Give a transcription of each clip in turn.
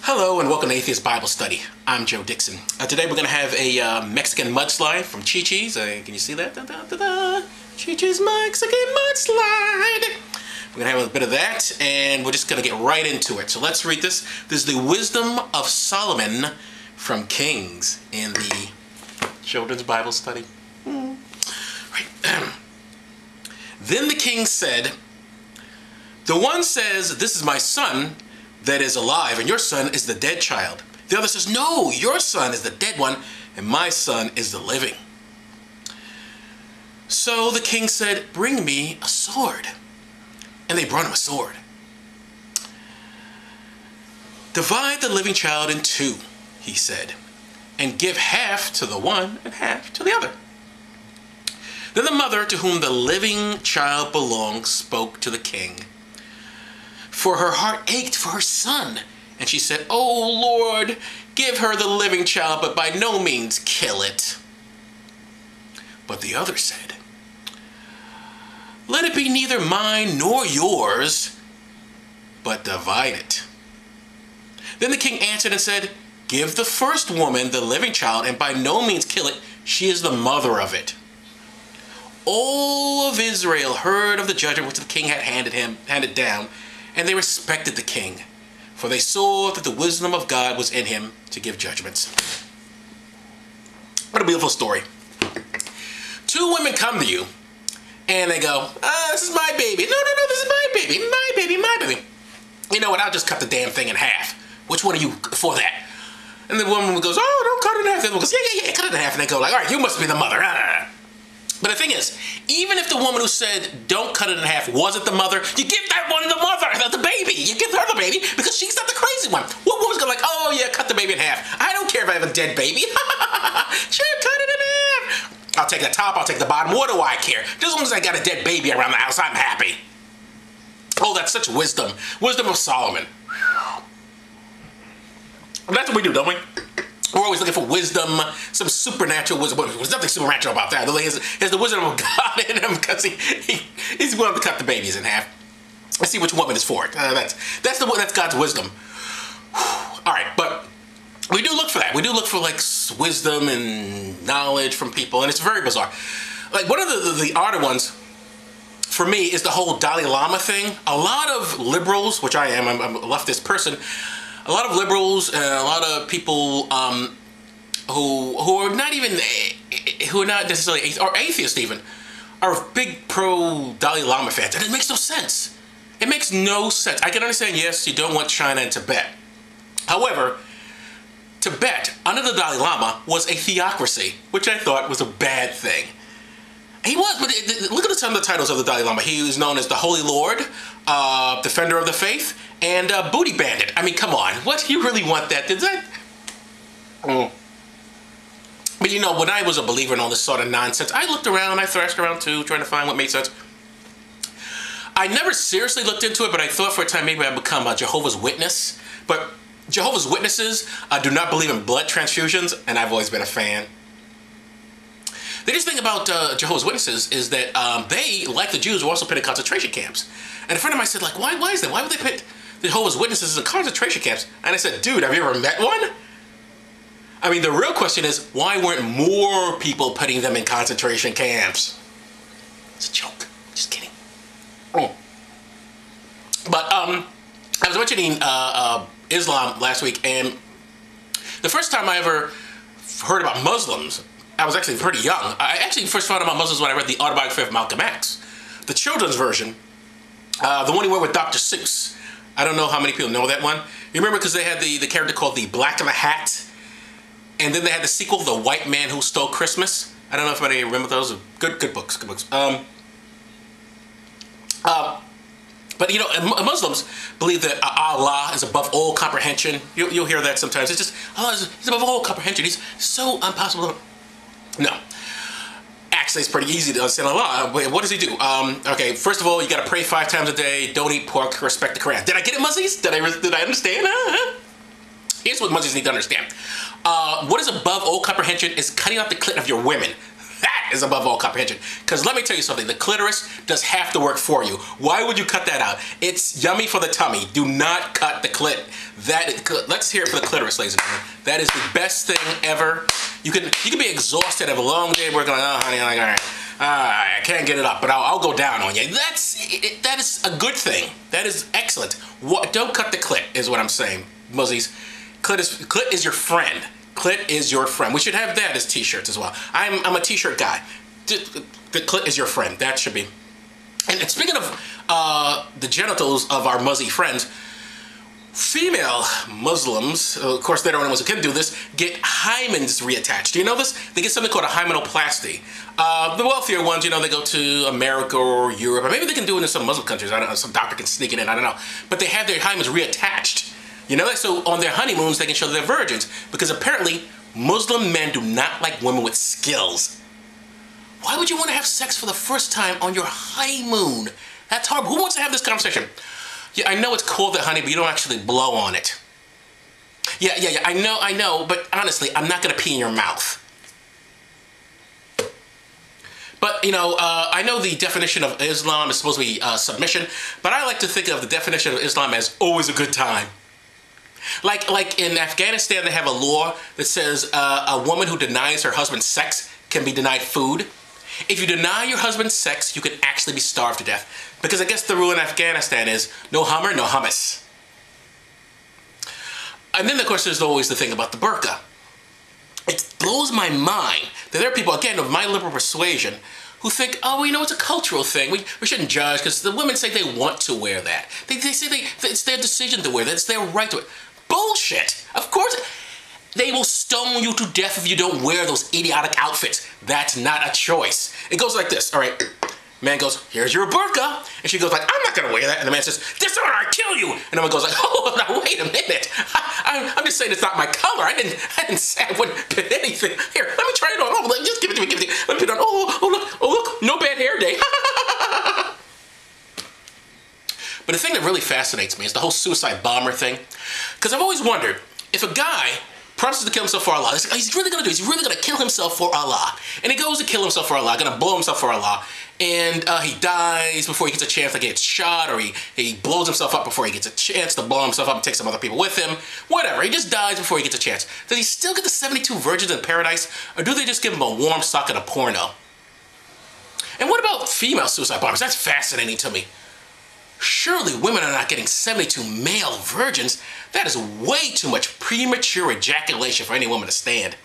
Hello and welcome to Atheist Bible Study. I'm Joe Dixon. Today we're going to have a Mexican mudslide from Chi-Chi's. Can you see that? Chi-Chi's Mexican mudslide. We're going to have a bit of that and we're just going to get right into it. So let's read this. This is the Wisdom of Solomon from Kings in the Children's Bible Study. Right. Then the king said, "The one says, 'This is my son that is alive, and your son is the dead child.' The other says, 'No, your son is the dead one, and my son is the living.' So the king said, 'Bring me a sword.' And they brought him a sword. 'Divide the living child in two,' he said, 'and give half to the one and half to the other.' Then the mother to whom the living child belonged spoke to the king, for her heart ached for her son. And she said, 'Oh Lord, give her the living child, but by no means kill it.' But the other said, 'Let it be neither mine nor yours, but divide it.' Then the king answered and said, 'Give the first woman the living child, and by no means kill it. She is the mother of it.' All of Israel heard of the judgment which the king had handed down, and they respected the king, for they saw that the wisdom of God was in him to give judgments." What a beautiful story. Two women come to you, and they go, "This is my baby." No, this is my baby, my baby, my baby. You know what, I'll just cut the damn thing in half. Which one are you for that? And the woman goes, "Oh, don't cut it in half." The other one goes, yeah, cut it in half. And they go like, "All right, you must be the mother." But the thing is, even if the woman who said, "Don't cut it in half," wasn't the mother, you give that one the mother, the baby. You give her the baby because she's not the crazy one. What woman's going to like, "Oh yeah, cut the baby in half. I don't care if I have a dead baby." Sure, cut it in half. I'll take the top, I'll take the bottom. What do I care? As long as I got a dead baby around the house, I'm happy. Oh, that's such wisdom. Wisdom of Solomon. And that's what we do, don't we? We're always looking for wisdom, some supernatural wisdom. There's nothing supernatural about that. He has the wisdom of God in him because he's willing to cut the babies in half. Let's see which woman is for it. That's God's wisdom. All right, but we do look for that. We do look for like wisdom and knowledge from people, and it's very bizarre. Like one of the odder ones for me is the whole Dalai Lama thing. A lot of liberals, which I am, I'm a leftist person. A lot of liberals and a lot of people who are not necessarily or atheists even are big pro Dalai Lama fans, and it makes no sense. It makes no sense. I can understand, yes, you don't want China and Tibet. However, Tibet under the Dalai Lama was a theocracy, which I thought was a bad thing. He was, but look at some of the titles of the Dalai Lama. He was known as the Holy Lord, Defender of the Faith, and Booty Bandit. I mean, come on. What? You really want that? Did that? But you know, when I was a believer in all this sort of nonsense, I looked around, I thrashed around too, trying to find what made sense. I never seriously looked into it, but I thought for a time maybe I'd become a Jehovah's Witness. But Jehovah's Witnesses do not believe in blood transfusions, and I've always been a fan. The interesting thing about Jehovah's Witnesses is that they, like the Jews, were also put in concentration camps. And a friend of mine said, like, why is that? Why would they put the Jehovah's Witnesses in concentration camps? And I said, dude, have you ever met one? I mean, the real question is, why weren't more people putting them in concentration camps? It's a joke. Just kidding. But I was mentioning Islam last week, and the first time I ever heard about Muslims, I was actually pretty young. I actually first found out about Muslims when I read the autobiography of Malcolm X, the children's version, the one he went with Dr. Seuss. I don't know how many people know that one. You remember because they had the character called the Black in the Hat, and then they had the sequel, The White Man Who Stole Christmas. I don't know if anybody remember those. Good books, good books. But you know, Muslims believe that Allah is above all comprehension. You'll hear that sometimes. It's just, Allah is above all comprehension. He's so impossible. No. Actually, it's pretty easy to understand Allah. What does he do? Okay, first of all, you got to pray 5 times a day. Don't eat pork. Respect the Quran. Did I get it, Muslims? Did I understand? Here's what Muslims need to understand. What is above all comprehension is cutting out the clit of your women. That is above all comprehension. Because let me tell you something, the clitoris does have to work for you. Why would you cut that out? It's yummy for the tummy. Do not cut the clit. Let's hear it for the clitoris, ladies and gentlemen. That is the best thing ever. You can be exhausted, have a long day working, like, oh honey, like, all right. I can't get it up, but I'll go down on you. That is a good thing. That is excellent. Don't cut the clit, is what I'm saying, muzzies. Clit is your friend. Clit is your friend. We should have that as t-shirts as well. I'm a t-shirt guy. The clit is your friend. That should be. And speaking of the genitals of our muzzy friends, female Muslims, of course they're the only ones who can do this, get hymens reattached. Do you know this? They get something called a hymenoplasty. The wealthier ones, you know, they go to America or Europe, or maybe they can do it in some Muslim countries. I don't know, some doctor can sneak it in, I don't know. But they have their hymens reattached. You know, so on their honeymoons they can show they're virgins. Because apparently Muslim men do not like women with skills. Why would you want to have sex for the first time on your honeymoon? That's horrible. Who wants to have this conversation? Yeah, I know it's called the honey, but you don't actually blow on it. Yeah, I know, but honestly, I'm not gonna pee in your mouth. But, you know, I know the definition of Islam is supposed to be submission, but I like to think of the definition of Islam as always a good time. Like in Afghanistan, they have a law that says a woman who denies her husband sex can be denied food. If you deny your husband sex, you can actually be starved to death. Because I guess the rule in Afghanistan is no Hummer, no hummus. And then, of course, there's always the thing about the burqa. It blows my mind that there are people, again, of my liberal persuasion, who think, oh, well, you know, it's a cultural thing. We shouldn't judge because the women say they want to wear that. They say it's their decision to wear that. It's their right to it. Bullshit. Of course. They will stone you to death if you don't wear those idiotic outfits. That's not a choice. It goes like this, all right? Man goes, here's your burqa. And she goes like, I'm not gonna wear that. And the man says, dishonor, I kill you. And the woman goes like, oh, now wait a minute. I'm just saying it's not my color. I didn't say I wouldn't put anything. Here, let me try it on. Oh, just give it to me, Let me put it on. Oh, look, no bad hair day. But the thing that really fascinates me is the whole suicide bomber thing. Because I've always wondered, if a guy promises to kill himself for Allah, he's really going to kill himself for Allah. And he goes to kill himself for Allah, going to blow himself for Allah. And he dies before he gets a chance to get shot, or he blows himself up before he gets a chance to blow himself up and take some other people with him. Whatever, he just dies before he gets a chance. Does he still get the 72 virgins in paradise, or do they just give him a warm sock and a porno? And what about female suicide bombers? That's fascinating to me. Surely women are not getting 72 male virgins. That is way too much premature ejaculation for any woman to stand.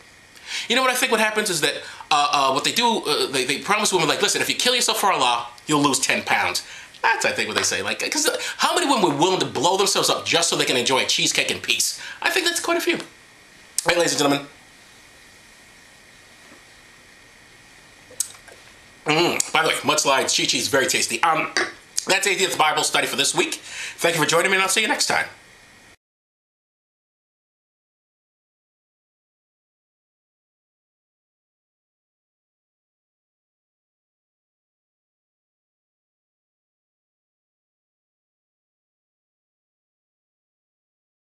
You know what I think what happens is that what they do, they promise women, like, listen, if you kill yourself for Allah, you'll lose 10 pounds. That's, I think, what they say. Like, because how many women were willing to blow themselves up just so they can enjoy a cheesecake in peace? I think that's quite a few. All right, ladies and gentlemen. By the way, mudslides, chi-chi is very tasty. That's Atheist Bible study for this week. Thank you for joining me, and I'll see you next time.